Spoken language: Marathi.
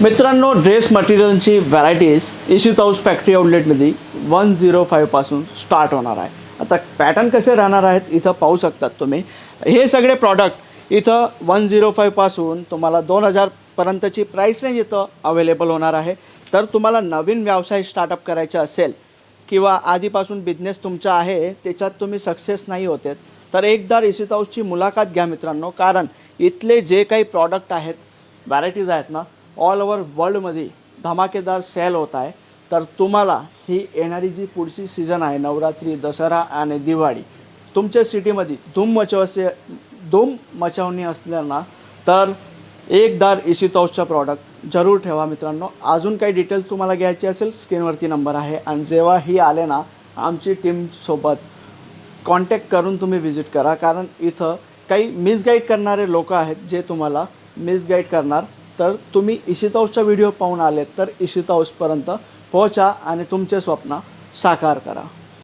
मित्रांनो, ड्रेस मटेरियलची व्हरायटीज इशित हाऊस फॅक्टरी आउटलेटमध्ये 105 पासून स्टार्ट होणार आहे. आता पॅटर्न कसे राहणार आहेत इथं पाहू शकतात तुम्ही. हे सगळे प्रॉडक्ट इथं 105 पासून तुम्हाला 2000 पर्यंतची प्राइस रेंज इथं अवेलेबल होणार आहे. तर तुम्हाला नवीन व्यवसाय स्टार्टअप करायचा असेल किंवा आधीपासून बिझनेस तुमचा आहे त्याच्यात तुम्ही सक्सेस नाही होते तर एकदा इशित हाऊसची मुलाखत घ्या मित्रांनो. कारण इथले जे काही प्रॉडक्ट आहेत, व्हरायटीज आहेत ना, ऑल ओव्हर वर्ल्डमध्ये धमाकेदार सेल होत आहे. तर तुम्हाला ही येणारी जी पुढची सीझन आहे, नवरात्री, दसरा आणि दिवाळी, तुमच्या सिटीमध्ये धूम मचवणी असल्याना तर एकदा इशित हाऊसचा प्रॉडक्ट जरूर ठेवा मित्रांनो. अजून काही डिटेल्स तुम्हाला घ्यायची असेल स्क्रीनवरती नंबर आहे आणि जेव्हा ही आले ना आमची टीमसोबत कॉन्टॅक्ट करून तुम्ही व्हिजिट करा. कारण इथं काही मिसगाईड करणारे लोक आहेत जे तुम्हाला मिसगाईड करणार. तर तुम्ही इशित हाऊसचा व्हिडिओ पाहून आले तर इशित हाऊसपर्यंत पोहोचा आणि तुमचे स्वप्न साकार करा.